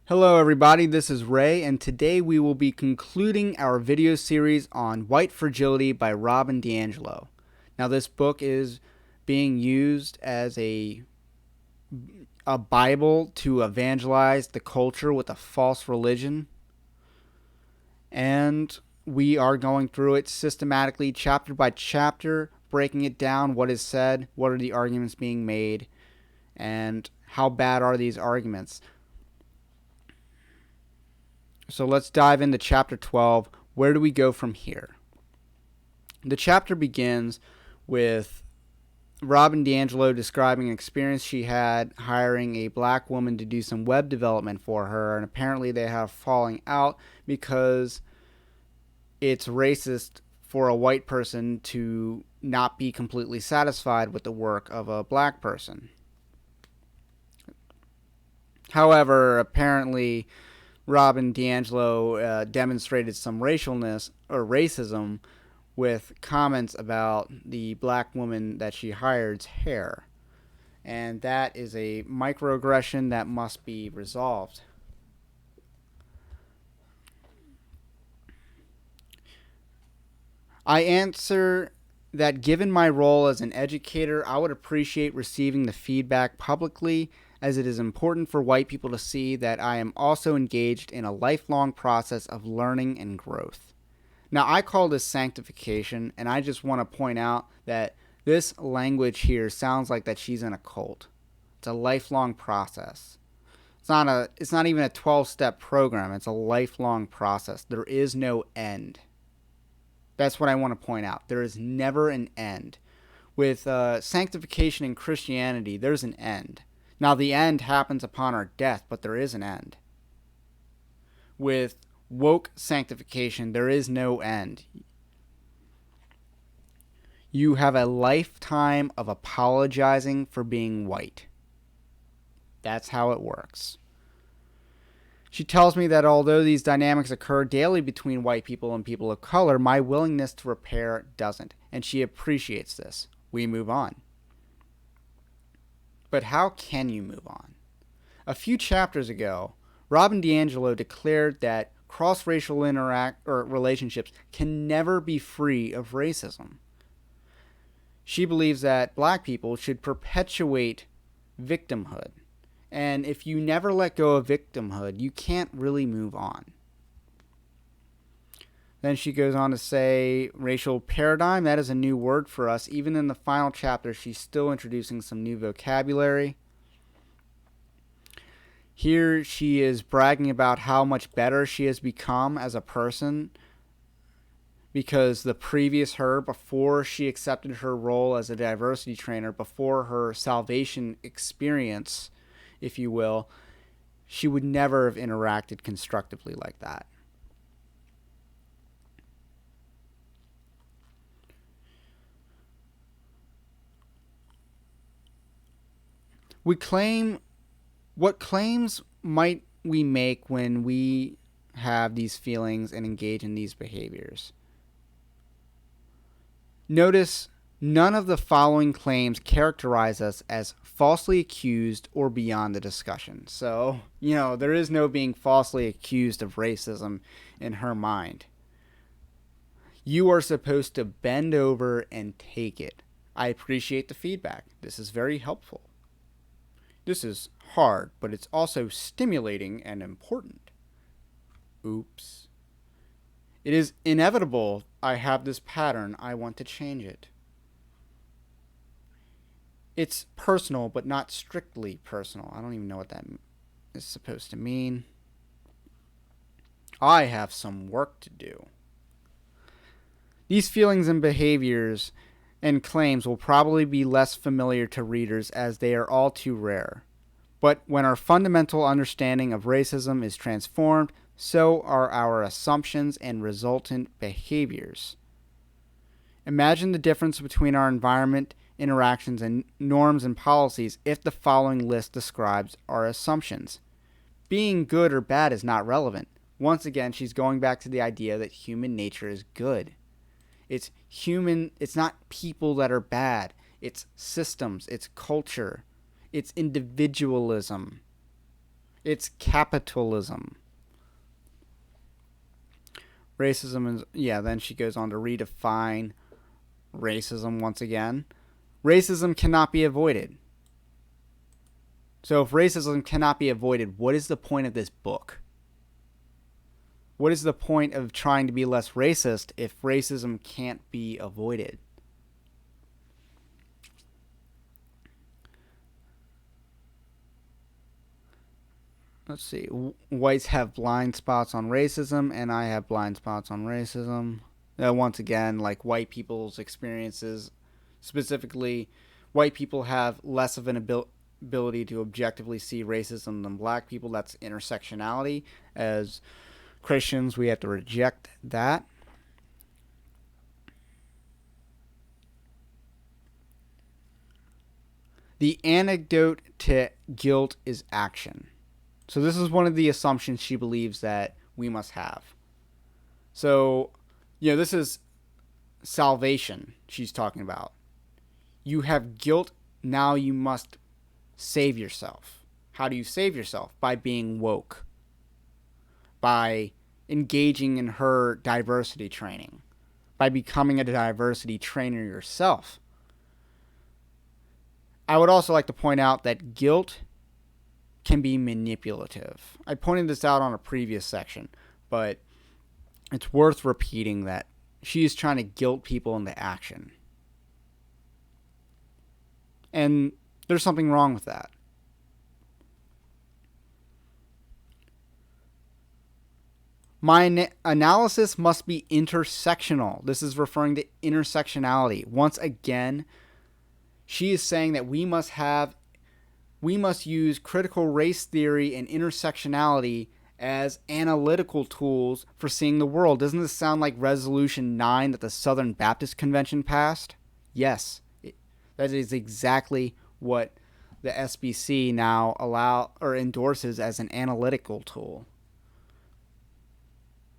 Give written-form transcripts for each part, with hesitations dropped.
Hello everybody, this is Ray, and today we will be concluding our video series on White Fragility by Robin DiAngelo. Now this book is being used as a Bible to evangelize the culture with a false religion, and we are going through it systematically, chapter by chapter, breaking it down, what is said, what are the arguments being made, and how bad are these arguments. So let's dive into chapter 12. Where do we go from here? The chapter begins with Robin DiAngelo describing an experience she had hiring a black woman to do some web development for her, and apparently they have falling out because it's racist for a white person to not be completely satisfied with the work of a black person. However, apparently Robin DiAngelo demonstrated some racialness or racism with comments about the black woman that she hired's hair. And that is a microaggression that must be resolved. I answer that given my role as an educator, I would appreciate receiving the feedback publicly, as it is important for white people to see that I am also engaged in a lifelong process of learning and growth. Now, I call this sanctification, and I just want to point out that this language here sounds like that she's in a cult. It's a lifelong process. It's not even a 12-step program. It's a lifelong process. There is no end. That's what I want to point out. There is never an end. With sanctification in Christianity, there's an end. Now, the end happens upon our death, but there is an end. With woke sanctification, there is no end. You have a lifetime of apologizing for being white. That's how it works. She tells me that although these dynamics occur daily between white people and people of color, my willingness to repair doesn't, and she appreciates this. We move on. But how can you move on? A few chapters ago, Robin DiAngelo declared that cross-racial relationships can never be free of racism. She believes that black people should perpetuate victimhood. And if you never let go of victimhood, you can't really move on. Then she goes on to say, racial paradigm, that is a new word for us. Even in the final chapter, she's still introducing some new vocabulary. Here she is bragging about how much better she has become as a person, because the previous her, before she accepted her role as a diversity trainer, before her salvation experience, if you will, she would never have interacted constructively like that. What claims might we make when we have these feelings and engage in these behaviors? Notice none of the following claims characterize us as falsely accused or beyond the discussion. So, there is no being falsely accused of racism in her mind. You are supposed to bend over and take it. I appreciate the feedback. This is very helpful. This is hard, but it's also stimulating and important. Oops. It is inevitable. I have this pattern. I want to change it. It's personal, but not strictly personal. I don't even know what that is supposed to mean. I have some work to do. These feelings and behaviors and claims will probably be less familiar to readers as they are all too rare. But when our fundamental understanding of racism is transformed, so are our assumptions and resultant behaviors. Imagine the difference between our environment, interactions, and norms and policies if the following list describes our assumptions. Being good or bad is not relevant. Once again, she's going back to the idea that human nature is good. It's not people that are bad. It's systems, it's culture, it's individualism. It's capitalism. Racism is, then she goes on to redefine racism once again. Racism cannot be avoided. So if racism cannot be avoided, what is the point of this book? What is the point of trying to be less racist if racism can't be avoided? Let's see. Whites have blind spots on racism, and I have blind spots on racism. Once again, like white people's experiences, specifically, white people have less of an ability to objectively see racism than black people. That's intersectionality. As Christians, we have to reject that. The antidote to guilt is action. So this is one of the assumptions she believes that we must have. So, this is salvation she's talking about. You have guilt, now you must save yourself. How do you save yourself? By being woke. By engaging in her diversity training. By becoming a diversity trainer yourself. I would also like to point out that guilt can be manipulative. I pointed this out on a previous section, but it's worth repeating that she is trying to guilt people into action. And there's something wrong with that. My analysis must be intersectional. This is referring to intersectionality. Once again, she is saying that we must use critical race theory and intersectionality as analytical tools for seeing the world. Doesn't this sound like Resolution 9 that the Southern Baptist Convention passed? Yes, that is exactly what the SBC now endorses as an analytical tool.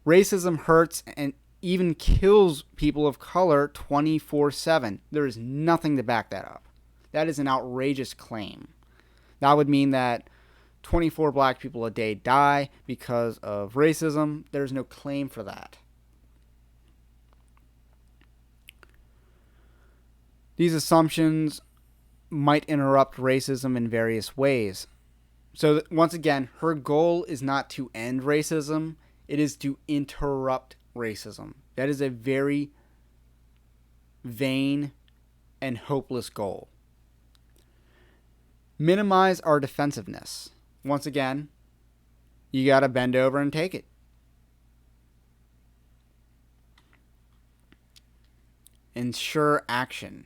Racism hurts and even kills people of color 24/7. There is nothing to back that up. That is an outrageous claim. That would mean that 24 black people a day die because of racism. There's no claim for that. These assumptions might interrupt racism in various ways. So once again, her goal is not to end racism. It is to interrupt racism. That is a very vain and hopeless goal. Minimize our defensiveness. Once again, you got to bend over and take it. Ensure action.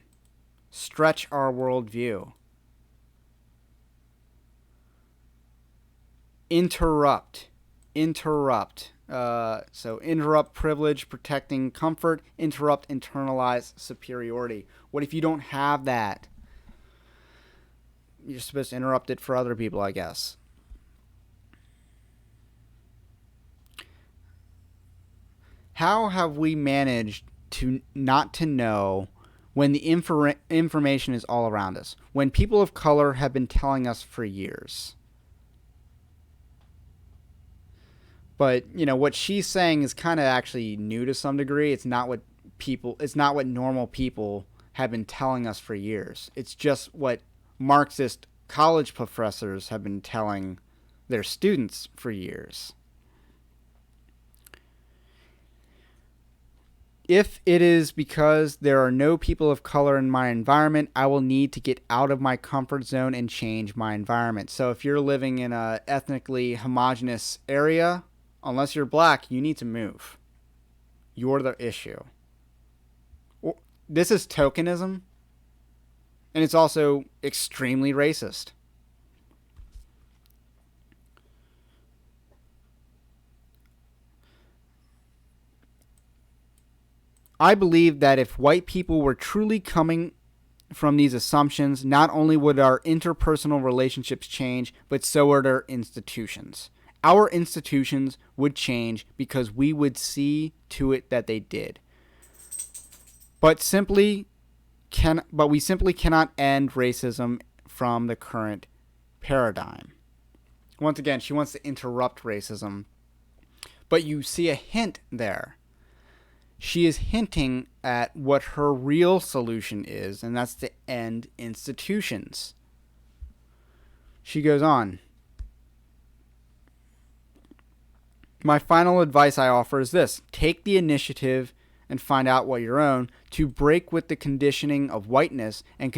Stretch our worldview. Interrupt. So interrupt privilege, protecting comfort. Interrupt internalize superiority. What if you don't have that? You're supposed to interrupt it for other people, I guess. How have we managed to not to know when the information is all around us? When people of color have been telling us for years. But, what she's saying is kind of actually new to some degree. It's not what normal people have been telling us for years. It's just what Marxist college professors have been telling their students for years. If it is because there are no people of color in my environment, I will need to get out of my comfort zone and change my environment. So if you're living in an ethnically homogenous area, unless you're black, you need to move. You're the issue. This is tokenism. And it's also extremely racist. I believe that if white people were truly coming from these assumptions, not only would our interpersonal relationships change, but so would our institutions. Our institutions would change because we would see to it that they did. But we simply cannot end racism from the current paradigm. Once again, she wants to interrupt racism. But you see a hint there. She is hinting at what her real solution is, and that's to end institutions. She goes on. My final advice I offer is this. Take the initiative and find out what your own to break with the conditioning of whiteness and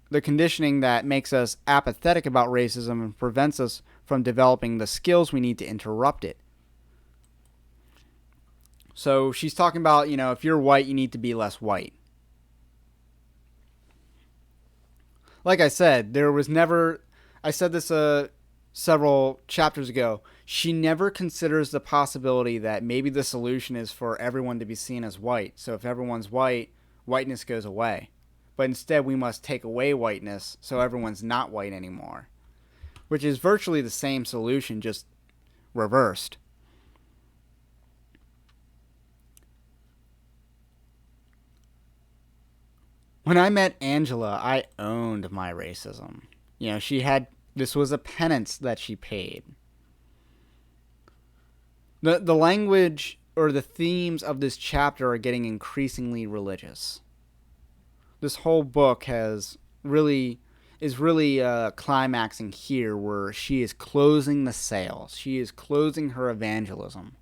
the conditioning that makes us apathetic about racism and prevents us from developing the skills we need to interrupt it. So she's talking about, if you're white, you need to be less white. Like I said, I said this several chapters ago, she never considers the possibility that maybe the solution is for everyone to be seen as white. So if everyone's white, whiteness goes away. But instead we must take away whiteness so everyone's not white anymore. Which is virtually the same solution, just reversed. When I met Angela, I owned my racism. This was a penance that she paid. The language or the themes of this chapter are getting increasingly religious. This whole book is really climaxing here, where she is closing the sales. She is closing her evangelism.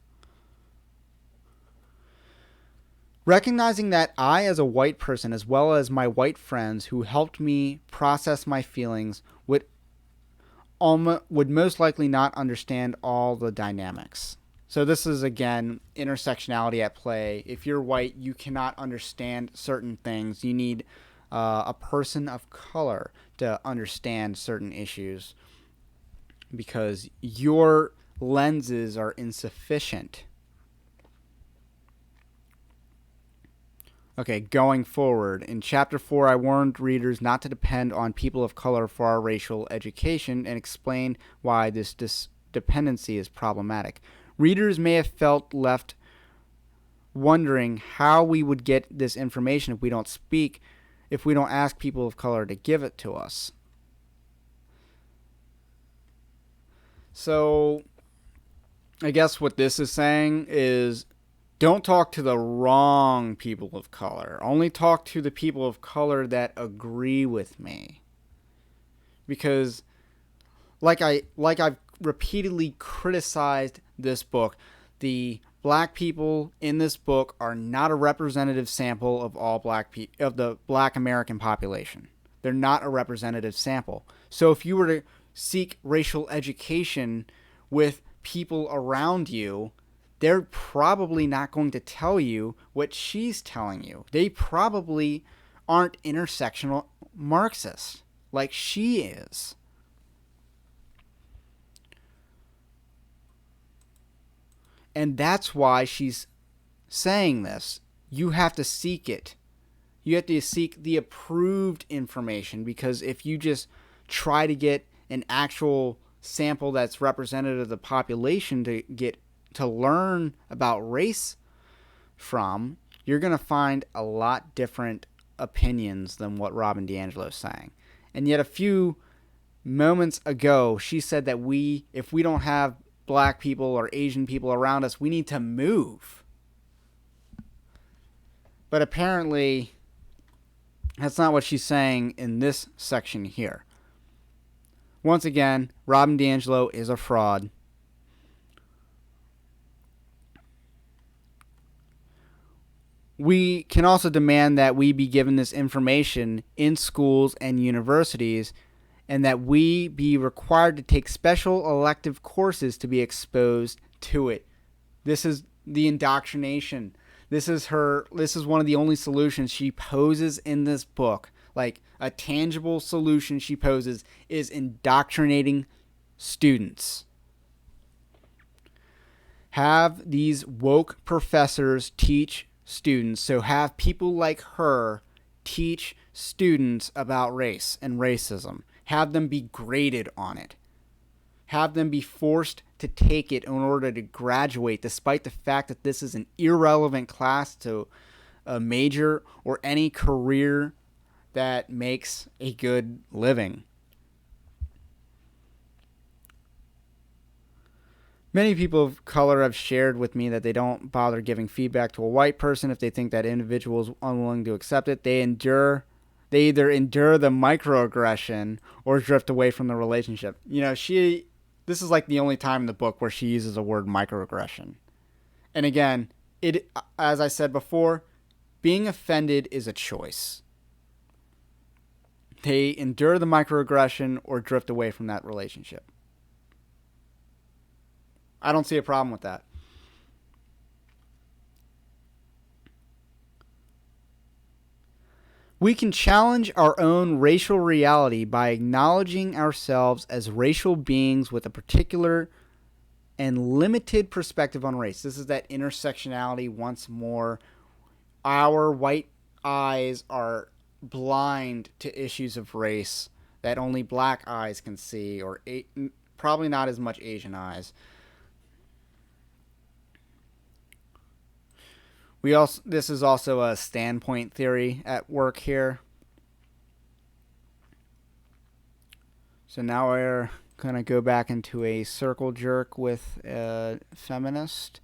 Recognizing that I, as a white person, as well as my white friends who helped me process my feelings, would most likely not understand all the dynamics. So this is, again, intersectionality at play. If you're white, you cannot understand certain things. You need a person of color to understand certain issues because your lenses are insufficient. Okay, going forward. In Chapter 4, I warned readers not to depend on people of color for our racial education and explained why this dependency is problematic. Readers may have felt left wondering how we would get this information if we don't ask people of color to give it to us. So, I guess what this is saying is, don't talk to the wrong people of color. Only talk to the people of color that agree with me. Because, like I've repeatedly criticized this book, the black people in this book are not a representative sample of all of the black American population. They're not a representative sample. So if you were to seek racial education with people around you, they're probably not going to tell you what she's telling you. They probably aren't intersectional Marxists like she is. And that's why she's saying this. You have to seek it. You have to seek the approved information, because if you just try to get an actual sample that's representative of the population to learn about race from, you're going to find a lot different opinions than what Robin DiAngelo is saying. And yet a few moments ago, she said that if we don't have black people or Asian people around us, we need to move. But apparently, that's not what she's saying in this section here. Once again, Robin DiAngelo is a fraud. We can also demand that we be given this information in schools and universities, and that we be required to take special elective courses to be exposed to it. This is the indoctrination. This is one of the only solutions she poses in this book. Like, a tangible solution she poses is indoctrinating students. Have these woke professors teach students. So have people like her teach students about race and racism. Have them be graded on it. Have them be forced to take it in order to graduate, despite the fact that this is an irrelevant class to a major or any career that makes a good living. Many people of color have shared with me that they don't bother giving feedback to a white person if they think that individual is unwilling to accept it. They either endure the microaggression or drift away from the relationship. This is like the only time in the book where she uses the word microaggression. And again, as I said before, being offended is a choice. They endure the microaggression or drift away from that relationship. I don't see a problem with that. We can challenge our own racial reality by acknowledging ourselves as racial beings with a particular and limited perspective on race. This is that intersectionality once more. Our white eyes are blind to issues of race that only black eyes can see, or probably not as much Asian eyes. This is also a standpoint theory at work here. So now we're going to go back into a circle jerk with a feminist.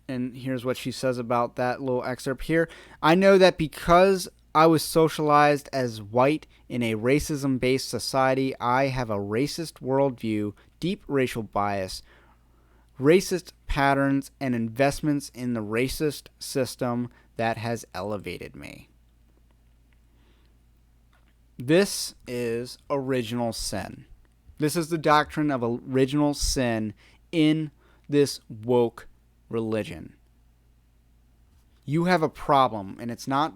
And here's what she says about that little excerpt here. I know that because I was socialized as white in a racism-based society, I have a racist worldview, deep racial bias, racist patterns, and investments in the racist system that has elevated me. This is original sin. This is the doctrine of original sin in this woke religion. You have a problem, and it's not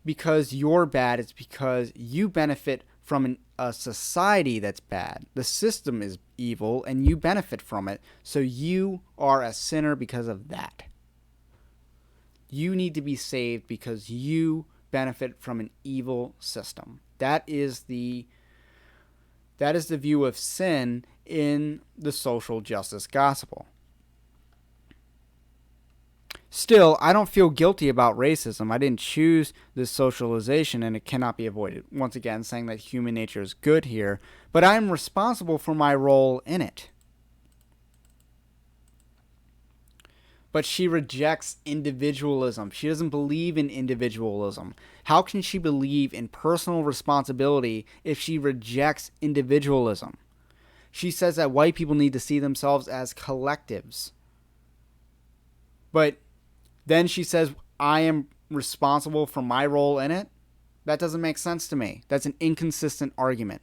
because you're bad, it's because you benefit from a society that's bad. The system is evil, and you benefit from it, so you are a sinner because of that. You need to be saved because you benefit from an evil system. That is the view of sin in the social justice gospel. Still, I don't feel guilty about racism. I didn't choose this socialization, and it cannot be avoided. Once again, saying that human nature is good here, but I am responsible for my role in it. But she rejects individualism. She doesn't believe in individualism. How can she believe in personal responsibility if she rejects individualism? She says that white people need to see themselves as collectives. But then she says, I am responsible for my role in it? That doesn't make sense to me. That's an inconsistent argument.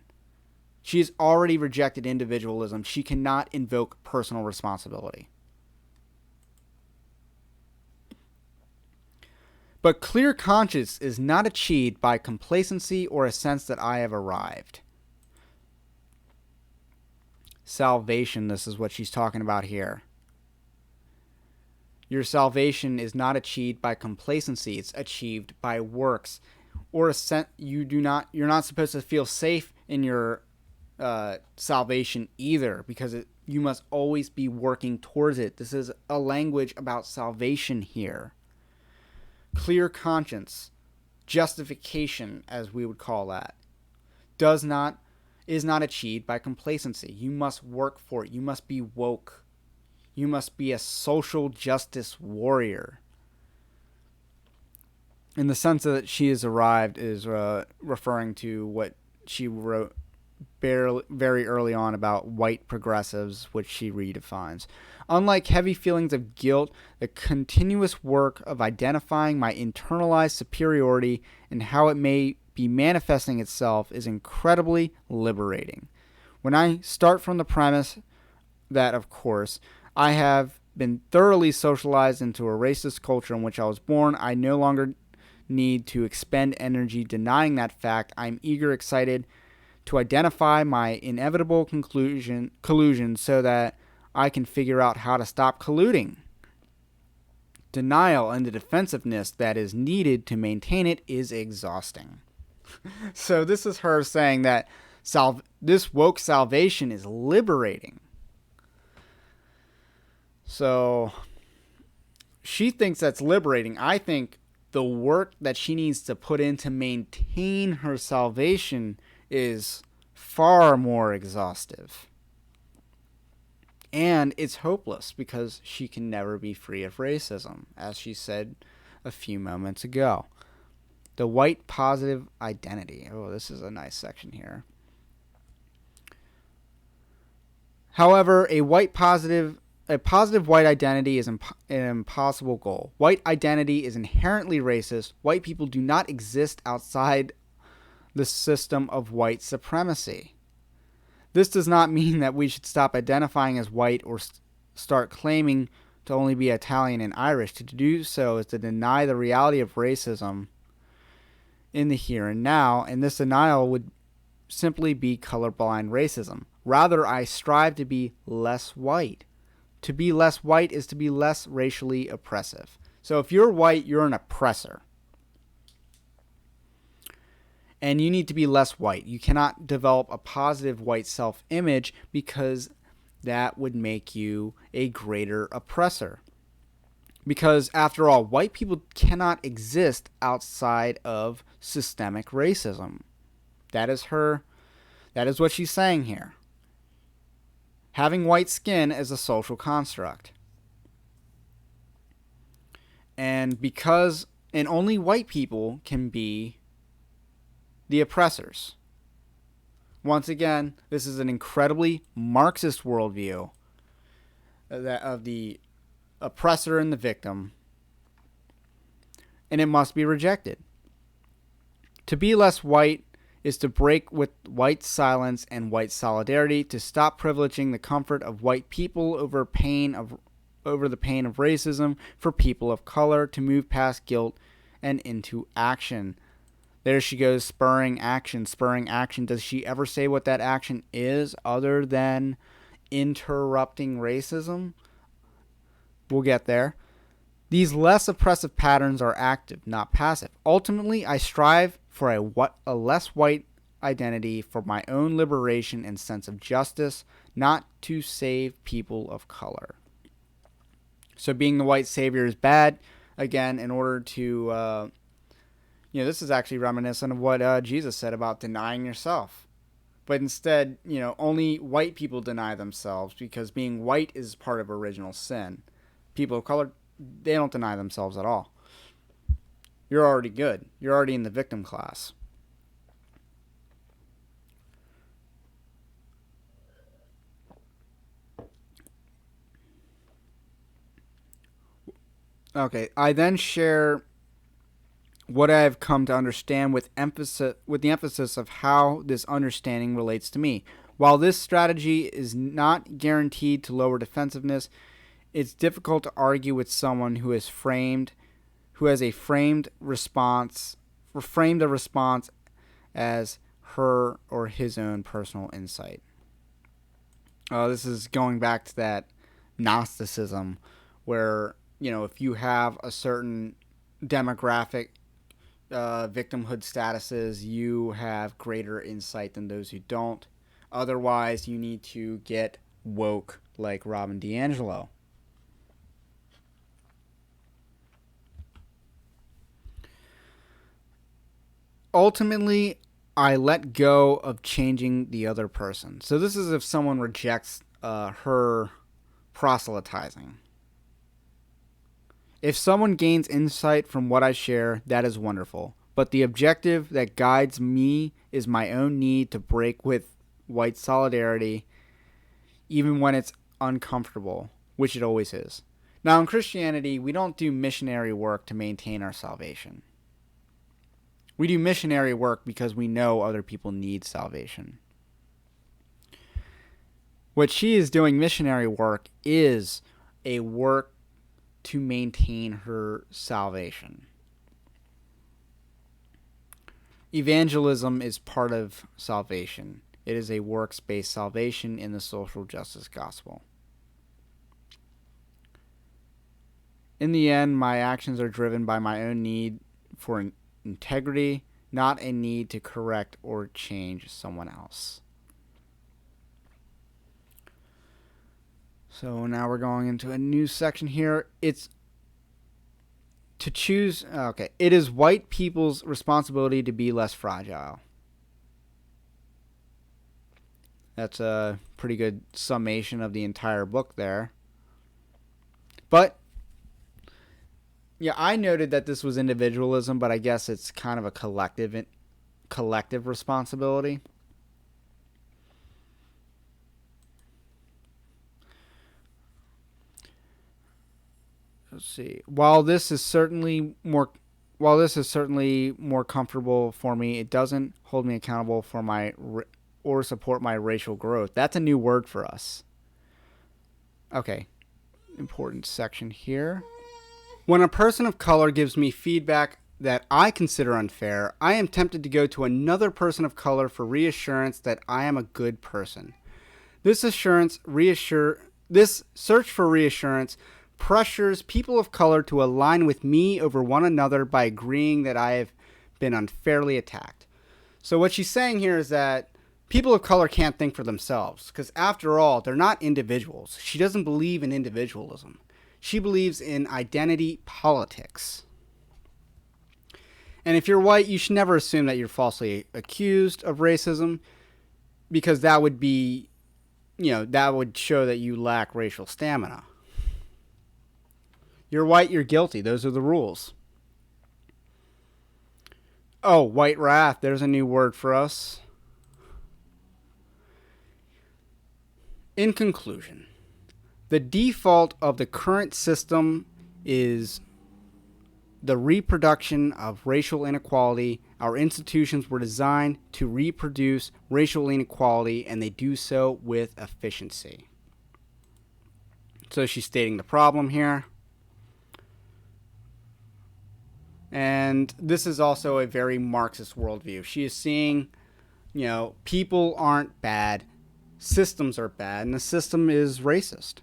She has already rejected individualism. She cannot invoke personal responsibility. But clear conscience is not achieved by complacency or a sense that I have arrived. Salvation, this is what she's talking about here. Your salvation is not achieved by complacency. It's achieved by works. Or you're not supposed to feel safe in your salvation either, because you must always be working towards it. This is a language about salvation here. Clear conscience, justification, as we would call that, is not achieved by complacency. You must work for it. You must be woke. You must be a social justice warrior. In the sense that she has arrived is referring to what she wrote very early on about white progressives, which she redefines. Unlike heavy feelings of guilt, the continuous work of identifying my internalized superiority and how it may be manifesting itself is incredibly liberating. When I start from the premise that, of course, I have been thoroughly socialized into a racist culture in which I was born, I no longer need to expend energy denying that fact. I'm excited to identify my inevitable collusion so that I can figure out how to stop colluding. Denial and the defensiveness that is needed to maintain it is exhausting. So this is her saying that this woke salvation is liberating. So she thinks that's liberating. I think the work that she needs to put in to maintain her salvation is far more exhaustive. And it's hopeless because she can never be free of racism, as she said a few moments ago. The white positive identity. Oh, this is a nice section here. However, a positive white identity is an impossible goal. White identity is inherently racist. White people do not exist outside the system of white supremacy. This does not mean that we should stop identifying as white or start claiming to only be Italian and Irish. To do so is to deny the reality of racism in the here and now, and this denial would simply be colorblind racism. Rather, I strive to be less white. To be less white is to be less racially oppressive. So if you're white, you're an oppressor. And you need to be less white. You cannot develop a positive white self-image because that would make you a greater oppressor. Because after all, white people cannot exist outside of systemic racism. That is what she's saying here. Having white skin is a social construct. And only white people can be the oppressors. Once again, this is an incredibly Marxist worldview of the oppressor and the victim, and it must be rejected. To be less white is to break with white silence and white solidarity, to stop privileging the comfort of white people over the pain of racism for people of color, to move past guilt and into action. There she goes, spurring action. Does she ever say what that action is other than interrupting racism? We'll get there. These less oppressive patterns are active, not passive. Ultimately, I strive for a less white identity for my own liberation and sense of justice, not to save people of color. So being the white savior is bad. Again, in order to, this is actually reminiscent of what Jesus said about denying yourself. But instead, only white people deny themselves because being white is part of original sin. People of color, they don't deny themselves at all. You're already good. You're already in the victim class. Okay, I then share what I have come to understand with the emphasis of how this understanding relates to me. While this strategy is not guaranteed to lower defensiveness, it's difficult to argue with someone who has framed a response as her or his own personal insight. This is going back to that Gnosticism where, if you have a certain demographic victimhood statuses, you have greater insight than those who don't. Otherwise, you need to get woke like Robin DiAngelo. Ultimately, I let go of changing the other person. So this is if someone rejects her proselytizing. If someone gains insight from what I share, that is wonderful. But the objective that guides me is my own need to break with white solidarity, even when it's uncomfortable, which it always is. Now, in Christianity, we don't do missionary work to maintain our salvation. We do missionary work because we know other people need salvation. What she is doing, missionary work, is a work to maintain her salvation. Evangelism is part of salvation. It is a works-based salvation in the social justice gospel. In the end, my actions are driven by my own need for integrity, not a need to correct or change someone else. So now we're going into a new section here. It's to choose. Okay, it is white people's responsibility to be less fragile. That's a pretty good summation of the entire book there. But yeah, I noted that this was individualism, but I guess it's kind of a collective responsibility. Let's see. While this is certainly more comfortable for me, it doesn't hold me accountable for or support my racial growth. That's a new word for us. Okay. Important section here. When a person of color gives me feedback that I consider unfair, I am tempted to go to another person of color for reassurance that I am a good person. This search for reassurance pressures people of color to align with me over one another by agreeing that I have been unfairly attacked. So what she's saying here is that people of color can't think for themselves, because after all, they're not individuals. She doesn't believe in individualism. She believes in identity politics. And if you're white, you should never assume that you're falsely accused of racism, because that would be, that would show that you lack racial stamina. You're white, you're guilty. Those are the rules. Oh, white wrath. There's a new word for us. In conclusion, the default of the current system is the reproduction of racial inequality. Our institutions were designed to reproduce racial inequality, and they do so with efficiency. So she's stating the problem here. And this is also a very Marxist worldview. She is seeing, people aren't bad, systems are bad, and the system is racist.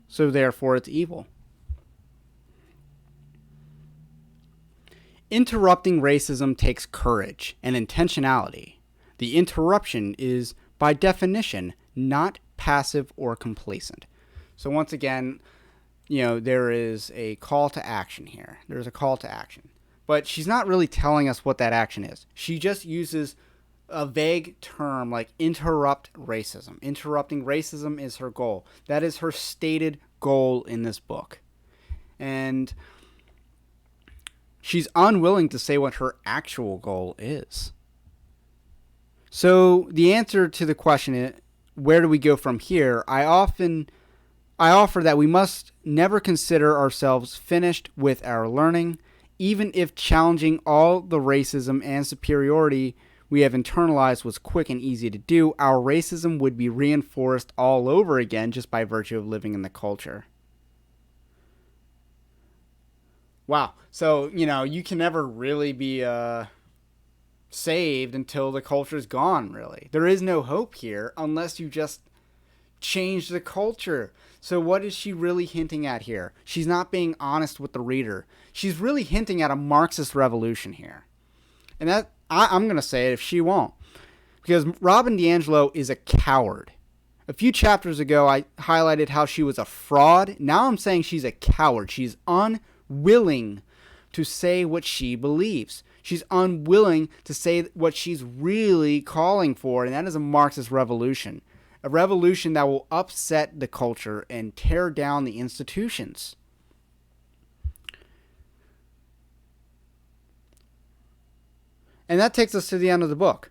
So therefore it's evil. Interrupting racism takes courage and intentionality. The interruption is, by definition, not passive or complacent. So once again, there is a call to action here. There's a call to action. But she's not really telling us what that action is. She just uses a vague term like interrupt racism. Interrupting racism is her goal. That is her stated goal in this book. And she's unwilling to say what her actual goal is. So the answer to the question is, where do we go from here? I offer that we must never consider ourselves finished with our learning. Even if challenging all the racism and superiority we have internalized was quick and easy to do, our racism would be reinforced all over again just by virtue of living in the culture. Wow. So, you can never really be saved until the culture's gone, really. There is no hope here unless you just change the culture. So what is she really hinting at here? She's not being honest with the reader. She's really hinting at a Marxist revolution here. And that I'm going to say it if she won't. Because Robin DiAngelo is a coward. A few chapters ago, I highlighted how she was a fraud. Now I'm saying she's a coward. She's unwilling to say what she believes. She's unwilling to say what she's really calling for, and that is a Marxist revolution. A revolution that will upset the culture and tear down the institutions. And that takes us to the end of the book.